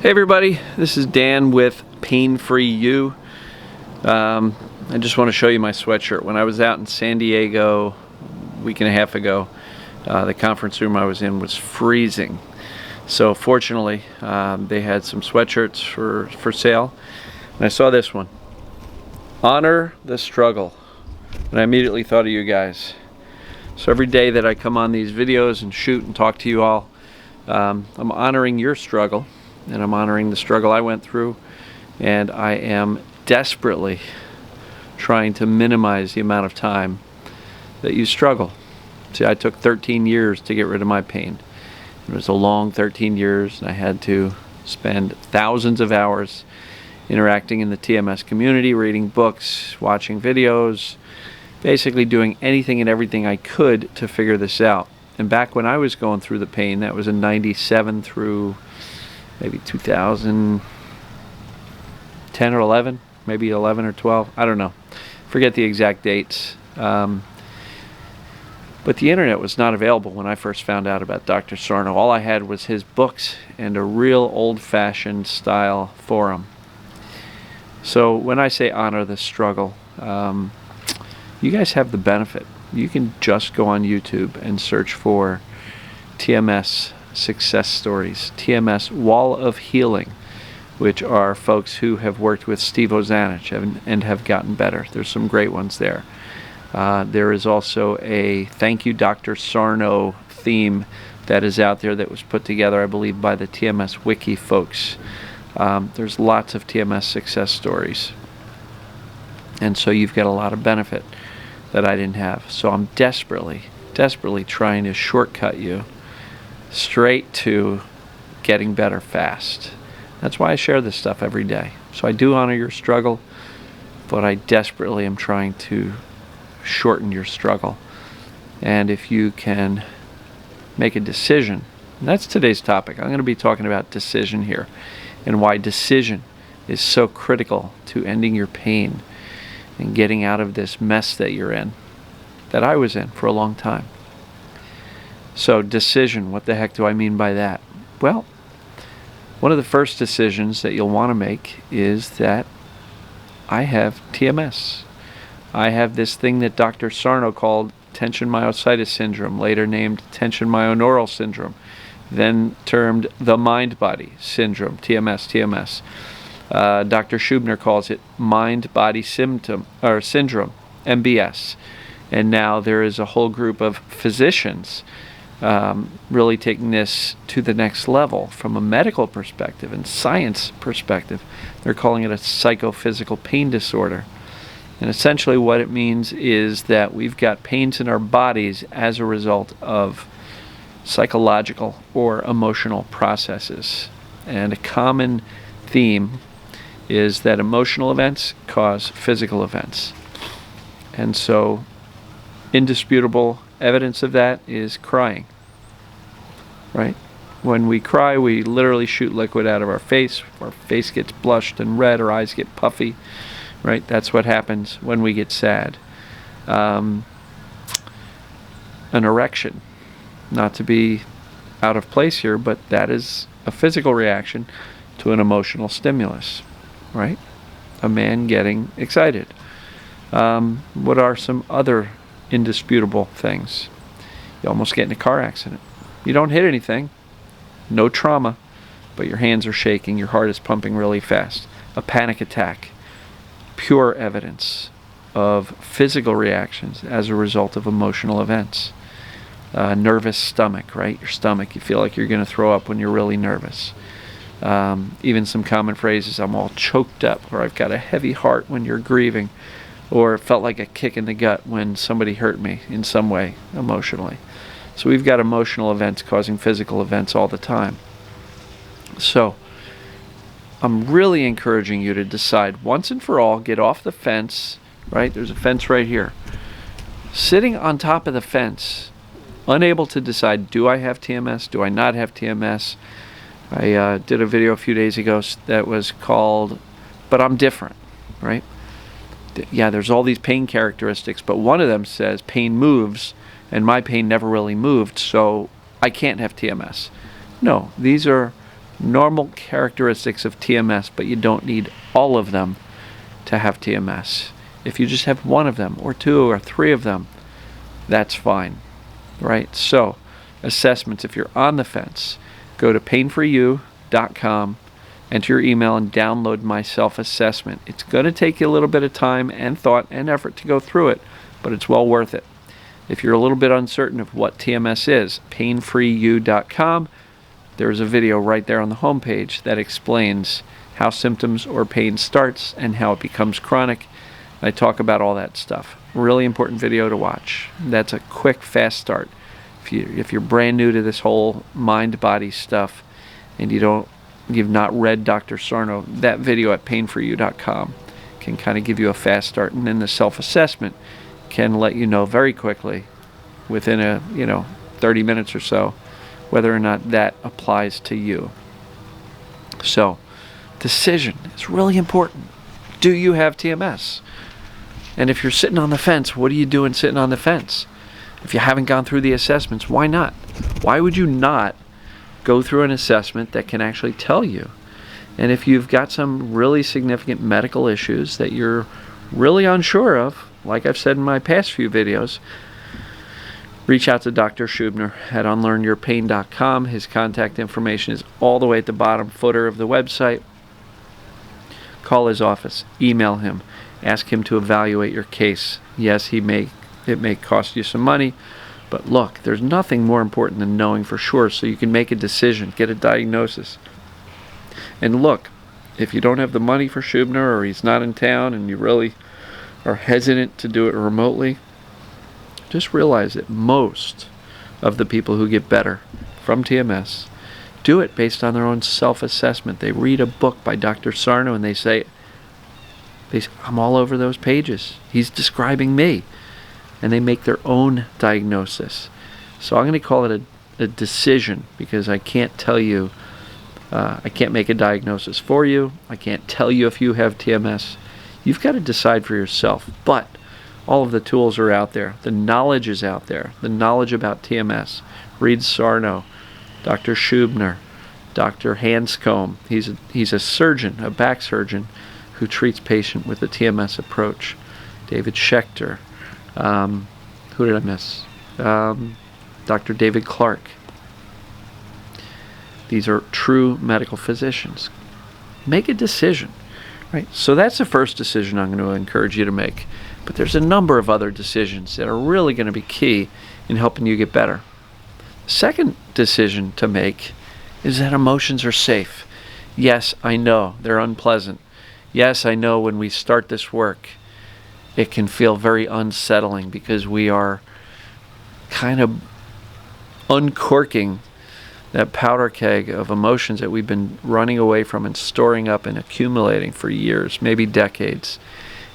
Hey everybody, this is Dan with Pain Free You. I just want to show you my sweatshirt. When I was out in San Diego a week and a half ago, the conference room I was in was freezing. So fortunately, they had some sweatshirts for sale, and I saw this one. Honor the struggle. And I immediately thought of you guys. So every day that I come on these videos and shoot and talk to you all, I'm honoring your struggle. And I'm honoring the struggle I went through, and I am desperately trying to minimize the amount of time that you struggle. See, I took 13 years to get rid of my pain. It was a long 13 years, and I had to spend thousands of hours interacting in the TMS community, reading books, watching videos, basically doing anything and everything I could to figure this out. And back when I was going through the pain, that was in 97 through maybe 2010 or 11, maybe 11 or 12, I don't know. Forget the exact dates. But the internet was not available when I first found out about Dr. Sarno. All I had was his books and a real old-fashioned style forum. So when I say honor the struggle, you guys have the benefit. You can just go on YouTube and search for TMS success stories, TMS Wall of Healing, which are folks who have worked with Steve Ozanich and have gotten better. There's some great ones there. There is also a Thank You Dr. Sarno theme that is out there that was put together, I believe, by the TMS Wiki folks. There's lots of TMS success stories. And so you've got a lot of benefit that I didn't have. So I'm desperately trying to shortcut you straight to getting better fast. That's why I share this stuff every day. So I do honor your struggle, but I desperately am trying to shorten your struggle. And if you can make a decision, and that's today's topic. I'm going to be talking about decision here and why decision is so critical to ending your pain and getting out of this mess that you're in, that I was in for a long time. So decision, what the heck do I mean by that? Well, one of the first decisions that you'll want to make is that I have TMS. I have this thing that Dr. Sarno called tension myositis syndrome, later named tension myoneural syndrome, then termed the mind-body syndrome, TMS. Dr. Schubner calls it mind-body syndrome, MBS. And now there is a whole group of physicians really taking this to the next level from a medical perspective and science perspective. They're calling it a psychophysical pain disorder. And essentially what it means is that we've got pains in our bodies as a result of psychological or emotional processes. And a common theme is that emotional events cause physical events. And so indisputable evidence of that is crying, right? When we cry, we literally shoot liquid out of our face gets blushed and red, our eyes get puffy, right? That's what happens when we get sad. An erection, not to be out of place here, but that is a physical reaction to an emotional stimulus, right? A man getting excited. What are some other indisputable things? You almost get in a car accident. You don't hit anything, no trauma, but your hands are shaking, your heart is pumping really fast. A panic attack, pure evidence of physical reactions as a result of emotional events. Nervous stomach, right? Your stomach, you feel like you're going to throw up when you're really nervous. Even some common phrases, I'm all choked up, or I've got a heavy heart when you're grieving, or it felt like a kick in the gut when somebody hurt me in some way emotionally. So we've got emotional events causing physical events all the time. So I'm really encouraging you to decide once and for all, get off the fence, right? There's a fence right here. Sitting on top of the fence, unable to decide, do I have TMS? Do I not have TMS? I did a video a few days ago that was called, But I'm Different, right? Yeah, there's all these pain characteristics, but one of them says pain moves, and my pain never really moved, so I can't have TMS. No, these are normal characteristics of TMS, but you don't need all of them to have TMS. If you just have one of them, or two, or three of them, that's fine, right? So, assessments, if you're on the fence, go to painforyou.com, enter your email, and download my self-assessment. It's going to take you a little bit of time and thought and effort to go through it, but it's well worth it. If you're a little bit uncertain of what TMS is, painforyou.com, there's a video right there on the homepage that explains how symptoms or pain starts and how it becomes chronic. I talk about all that stuff. Really important video to watch. That's a quick, fast start. If you're brand new to this whole mind-body stuff and you've not read Dr. Sarno, that video at painforyou.com can kind of give you a fast start, and then the self-assessment can let you know very quickly, within 30 minutes or so, whether or not that applies to you. So, decision is really important. Do you have TMS? And if you're sitting on the fence, what are you doing sitting on the fence? If you haven't gone through the assessments, why not? Why would you not go through an assessment that can actually tell you? And if you've got some really significant medical issues that you're really unsure of, like I've said in my past few videos, reach out to Dr. Schubner at unlearnyourpain.com. His contact information is all the way at the bottom footer of the website. Call his office, email him, ask him to evaluate your case. Yes, it may cost you some money, but look, there's nothing more important than knowing for sure so you can make a decision, get a diagnosis. And look, if you don't have the money for Schubner, or he's not in town and you really are hesitant to do it remotely, just realize that most of the people who get better from TMS do it based on their own self-assessment. They read a book by Dr. Sarno and they say, I'm all over those pages. He's describing me. And they make their own diagnosis. So I'm going to call it a decision, because I can't tell you, I can't make a diagnosis for you. I can't tell you if you have TMS. You've got to decide for yourself. But all of the tools are out there. The knowledge is out there. The knowledge about TMS. Read Sarno, Dr. Schubner, Dr. Hanscom. He's a surgeon, a back surgeon, who treats patients with the TMS approach. David Schechter. Who did I miss? Dr. David Clark. These are true medical physicians. Make a decision, right? So that's the first decision I'm going to encourage you to make. But there's a number of other decisions that are really going to be key in helping you get better. The second decision to make is that emotions are safe. Yes, I know they're unpleasant. Yes, I know when we start this work, it can feel very unsettling, because we are kind of uncorking that powder keg of emotions that we've been running away from and storing up and accumulating for years, maybe decades.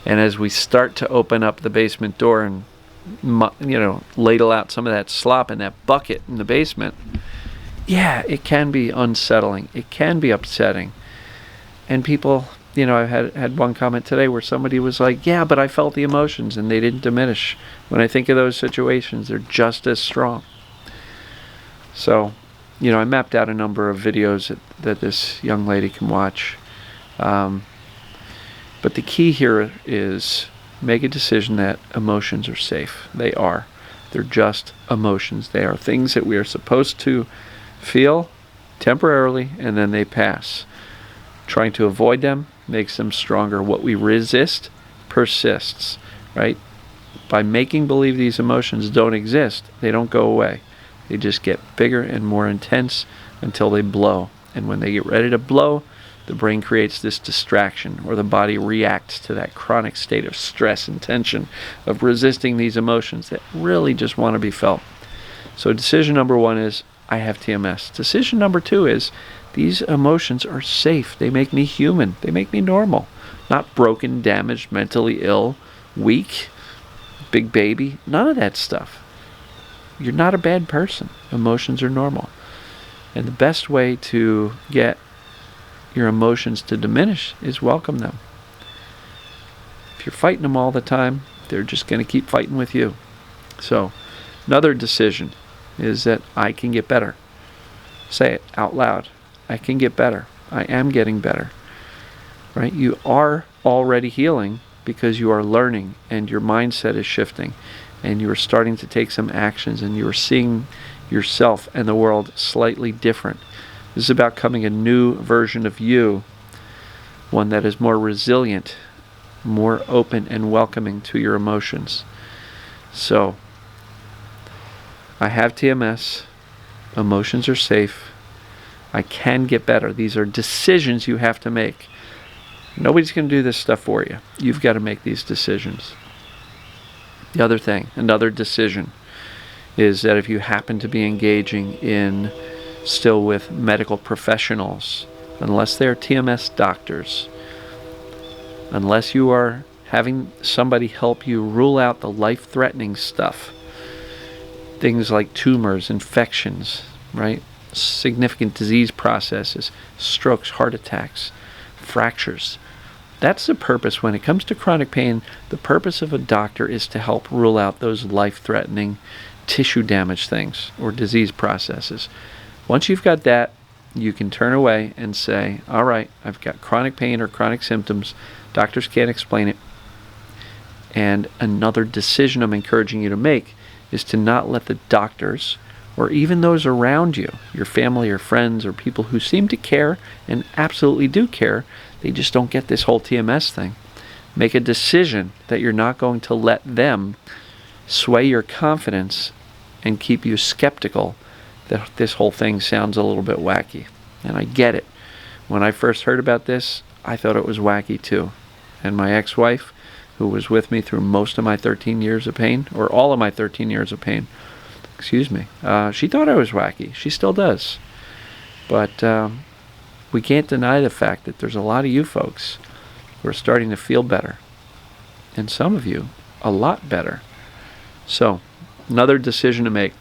And as we start to open up the basement door and ladle out some of that slop in that bucket in the basement, yeah, it can be unsettling. It can be upsetting. And people, I had one comment today where somebody was like, yeah, but I felt the emotions and they didn't diminish. When I think of those situations, they're just as strong. So, I mapped out a number of videos that this young lady can watch. But the key here is make a decision that emotions are safe. They are. They're just emotions. They are things that we are supposed to feel temporarily, and then they pass. Trying to avoid them makes them stronger. What we resist persists, right? By making believe these emotions don't exist, they don't go away. They just get bigger and more intense until they blow. And when they get ready to blow, the brain creates this distraction, or the body reacts to that chronic state of stress and tension of resisting these emotions that really just want to be felt. So decision number one is, I have TMS. Decision number two is, these emotions are safe. They make me human. They make me normal. Not broken, damaged, mentally ill, weak, big baby. None of that stuff. You're not a bad person. Emotions are normal. And the best way to get your emotions to diminish is welcome them. If you're fighting them all the time, they're just going to keep fighting with you. So, another decision is that I can get better. Say it out loud. I can get better. I am getting better. Right? You are already healing because you are learning and your mindset is shifting and you are starting to take some actions and you are seeing yourself and the world slightly different. This is about becoming a new version of you, one that is more resilient, more open and welcoming to your emotions. So, I have TMS. Emotions are safe. I can get better. These are decisions you have to make. Nobody's going to do this stuff for you. You've got to make these decisions. The other thing, another decision, is that if you happen to be engaging in still with medical professionals, unless they're TMS doctors, unless you are having somebody help you rule out the life-threatening stuff, things like tumors, infections, right? Significant disease processes, strokes, heart attacks, fractures. That's the purpose. When it comes to chronic pain, the purpose of a doctor is to help rule out those life-threatening tissue damage things or disease processes. Once you've got that, you can turn away and say, all right, I've got chronic pain or chronic symptoms. Doctors can't explain it. And another decision I'm encouraging you to make is to not let the doctors or even those around you, your family or friends or people who seem to care and absolutely do care, they just don't get this whole TMS thing. Make a decision that you're not going to let them sway your confidence and keep you skeptical that this whole thing sounds a little bit wacky. And I get it. When I first heard about this, I thought it was wacky too. And my ex-wife, who was with me through most of my 13 years of pain, or all of my 13 years of pain, she thought I was wacky. She still does. But we can't deny the fact that there's a lot of you folks who are starting to feel better. And some of you, a lot better. So, another decision to make.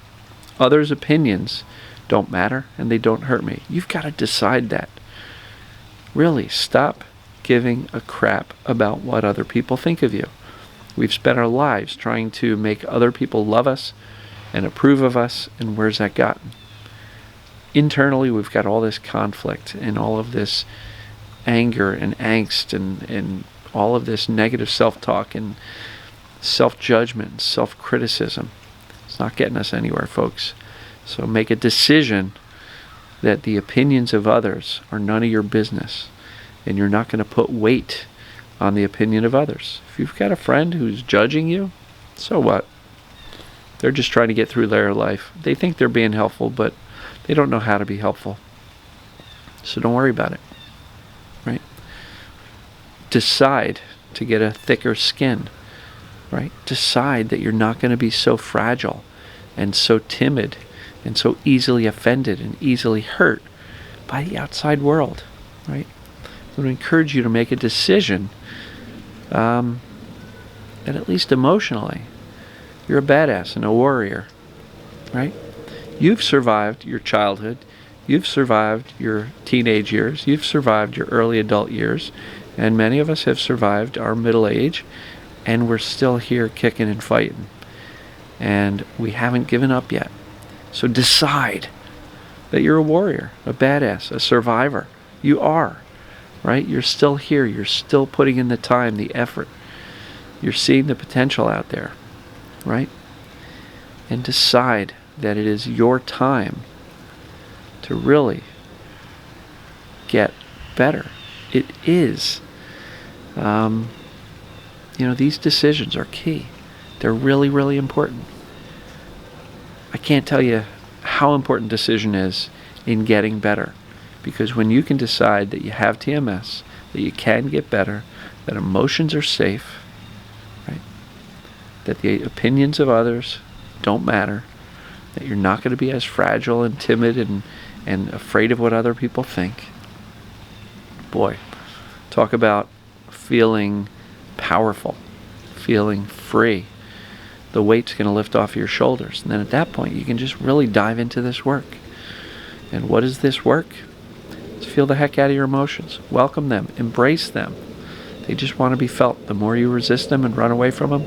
Others' opinions don't matter and they don't hurt me. You've got to decide that. Really, stop giving a crap about what other people think of you. We've spent our lives trying to make other people love us and approve of us, and where's that gotten? Internally, we've got all this conflict and all of this anger and angst and all of this negative self-talk and self-judgment, self-criticism. It's not getting us anywhere, folks. So make a decision that the opinions of others are none of your business, and you're not going to put weight on the opinion of others. If you've got a friend who's judging you, so what? They're just trying to get through their life. They think they're being helpful, but they don't know how to be helpful. So don't worry about it, right? Decide to get a thicker skin, right? Decide that you're not going to be so fragile and so timid and so easily offended and easily hurt by the outside world, right? I would encourage you to make a decision that at least emotionally, you're a badass and a warrior, right? You've survived your childhood, you've survived your teenage years, you've survived your early adult years, and many of us have survived our middle age, and we're still here kicking and fighting. And we haven't given up yet. So decide that you're a warrior, a badass, a survivor. You are, right? You're still here. You're still putting in the time, the effort. You're seeing the potential out there, right? And decide that it is your time to really get better. It is. These decisions are key. They're really, really important. I can't tell you how important decision is in getting better. Because when you can decide that you have TMS, that you can get better, that emotions are safe, right? That the opinions of others don't matter, that you're not going to be as fragile and timid and afraid of what other people think. Boy, talk about feeling powerful, feeling free. The weight's going to lift off your shoulders. And then at that point, you can just really dive into this work. And what is this work? It's feel the heck out of your emotions. Welcome them. Embrace them. They just want to be felt. The more you resist them and run away from them,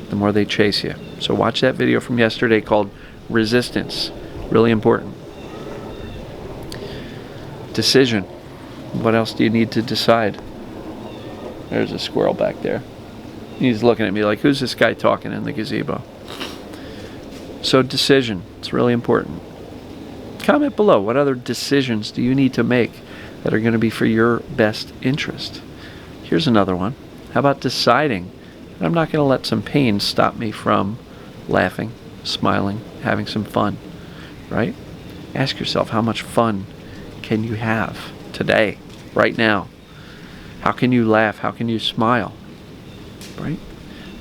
the more they chase you. So watch that video from yesterday called Resistance. Really important. Decision. What else do you need to decide? There's a squirrel back there. He's looking at me like, who's this guy talking in the gazebo? So decision. It's really important. Comment below. What other decisions do you need to make that are going to be for your best interest? Here's another one. How about deciding that I'm not going to let some pain stop me from laughing, smiling, having some fun, right? Ask yourself, how much fun can you have today, right now? How can you laugh? How can you smile? Right?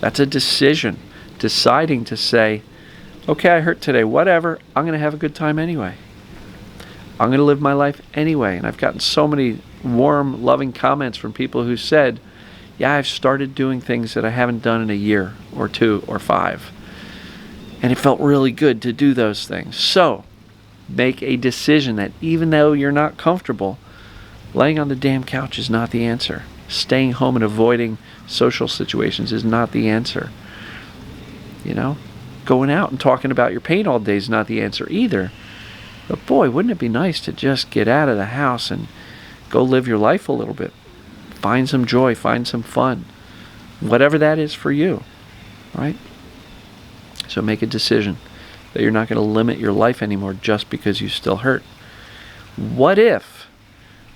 That's a decision. Deciding to say, okay, I hurt today, whatever, I'm going to have a good time anyway. I'm going to live my life anyway. And I've gotten so many warm, loving comments from people who said, yeah, I've started doing things that I haven't done in a year or 2 or 5. And it felt really good to do those things. So, make a decision that even though you're not comfortable, laying on the damn couch is not the answer. Staying home and avoiding social situations is not the answer. You know, going out and talking about your pain all day is not the answer either. But boy, wouldn't it be nice to just get out of the house and go live your life a little bit. Find some joy, find some fun. Whatever that is for you, right? So make a decision that you're not going to limit your life anymore just because you still hurt. What if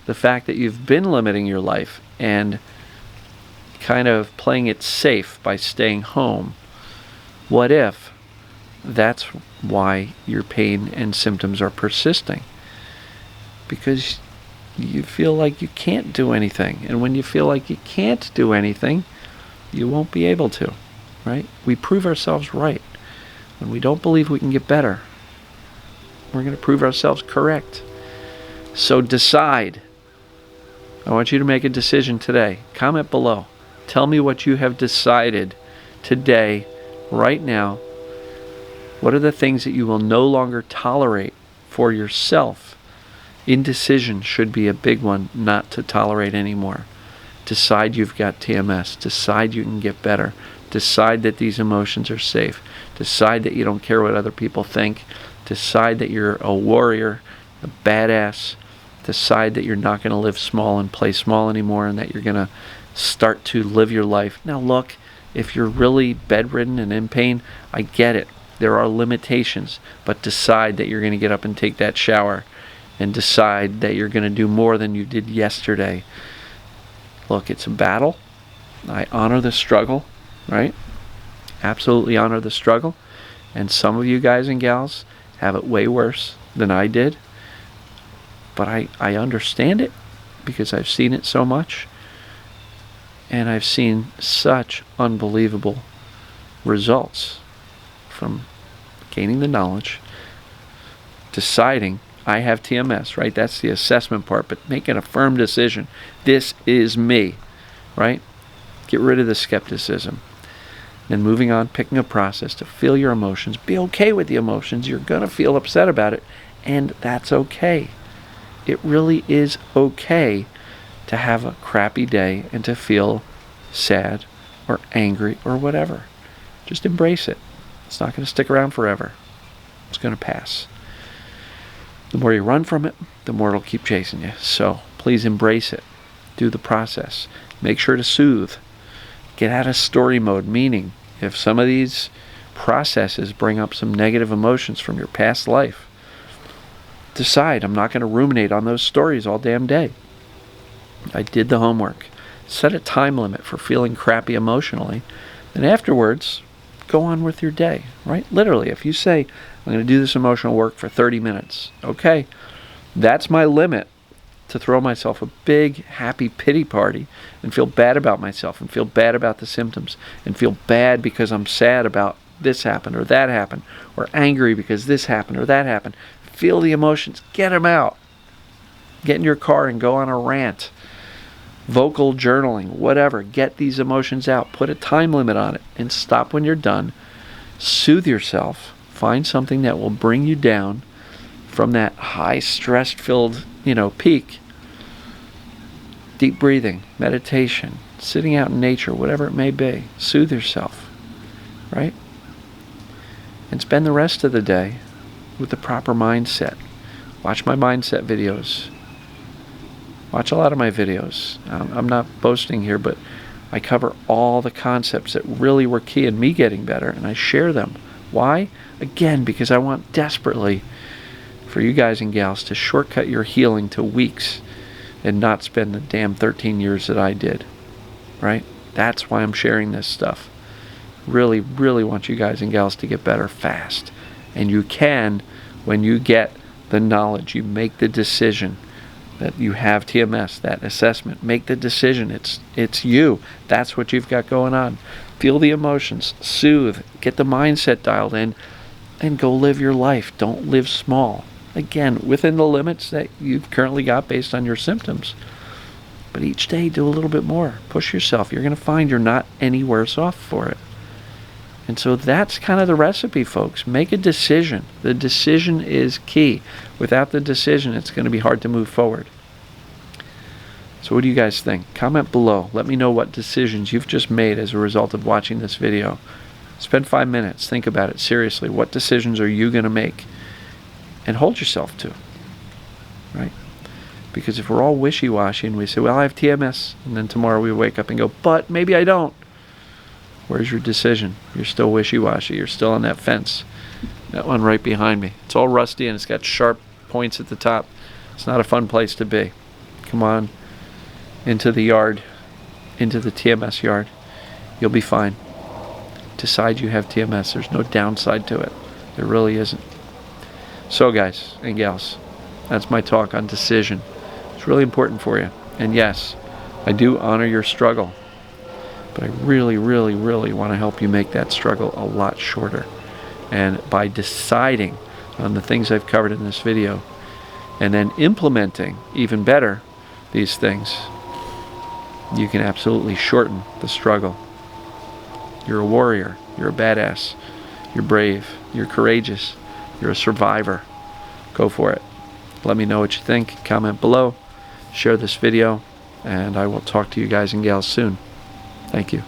the fact that you've been limiting your life and kind of playing it safe by staying home, what if that's why your pain and symptoms are persisting? Because you feel like you can't do anything. And when you feel like you can't do anything, you won't be able to, right? We prove ourselves right. When we don't believe we can get better, we're going to prove ourselves correct. So decide. I want you to make a decision today. Comment below. Tell me what you have decided today, right now. What are the things that you will no longer tolerate for yourself? Indecision should be a big one not to tolerate anymore. Decide you've got TMS. Decide you can get better. Decide that these emotions are safe. Decide that you don't care what other people think. Decide that you're a warrior, a badass. Decide that you're not going to live small and play small anymore, and that you're going to start to live your life. Now look, if you're really bedridden and in pain, I get it. There are limitations, but decide that you're going to get up and take that shower, and decide that you're going to do more than you did yesterday. Look, it's a battle. I honor the struggle, right? Absolutely honor the struggle. And some of you guys and gals have it way worse than I did. But I understand it because I've seen it so much. And I've seen such unbelievable results from gaining the knowledge, deciding I have TMS, right? That's the assessment part, but making a firm decision. This is me, right? Get rid of the skepticism. Then moving on, picking a process to feel your emotions. Be okay with the emotions. You're going to feel upset about it, and that's okay. It really is okay to have a crappy day and to feel sad or angry or whatever. Just embrace it. It's not going to stick around forever. It's going to pass. The more you run from it, the more it'll keep chasing you. So please embrace it. Do the process. Make sure to soothe. Get out of story mode, meaning if some of these processes bring up some negative emotions from your past life, decide I'm not going to ruminate on those stories all damn day. I did the homework. Set a time limit for feeling crappy emotionally, and afterwards, go on with your day, right? Literally, if you say, I'm going to do this emotional work for 30 minutes, okay, that's my limit to throw myself a big, happy pity party and feel bad about myself and feel bad about the symptoms and feel bad because I'm sad about this happened or that happened or angry because this happened or that happened. Feel the emotions. Get them out. Get in your car and go on a rant. Vocal journaling, whatever. Get these emotions out. Put a time limit on it and stop when you're done. Soothe yourself. Find something that will bring you down from that high stress-filled, peak. Deep breathing, meditation, sitting out in nature, whatever it may be. Soothe yourself, right? And spend the rest of the day with the proper mindset. Watch my mindset videos. Watch a lot of my videos. I'm not boasting here, but I cover all the concepts that really were key in me getting better, and I share them. Why? Again, because I want desperately for you guys and gals to shortcut your healing to weeks and not spend the damn 13 years that I did, right? That's why I'm sharing this stuff. Really, really want you guys and gals to get better fast. And you can when you get the knowledge. You make the decision that you have TMS, that assessment. Make the decision. It's you. That's what you've got going on. Feel the emotions. Soothe. Get the mindset dialed in. And go live your life. Don't live small. Again, within the limits that you've currently got based on your symptoms. But each day, do a little bit more. Push yourself. You're going to find you're not any worse off for it. And so that's kind of the recipe, folks. Make a decision. The decision is key. Without the decision, it's going to be hard to move forward. So what do you guys think? Comment below. Let me know what decisions you've just made as a result of watching this video. Spend 5 minutes. Think about it seriously. What decisions are you going to make? And hold yourself to. Right? Because if we're all wishy-washy and we say, well, I have TMS, and then tomorrow we wake up and go, but maybe I don't. Where's your decision? You're still wishy-washy. You're still on that fence. That one right behind me. It's all rusty and it's got sharp points at the top. It's not a fun place to be. Come on into the yard, into the TMS yard. You'll be fine. Decide you have TMS. There's no downside to it. There really isn't. So guys and gals, that's my talk on decision. It's really important for you. And yes, I do honor your struggle. But I really, really, really want to help you make that struggle a lot shorter. And by deciding on the things I've covered in this video, and then implementing even better these things, you can absolutely shorten the struggle. You're a warrior. You're a badass. You're brave. You're courageous. You're a survivor. Go for it. Let me know what you think. Comment below. Share this video. And I will talk to you guys and gals soon. Thank you.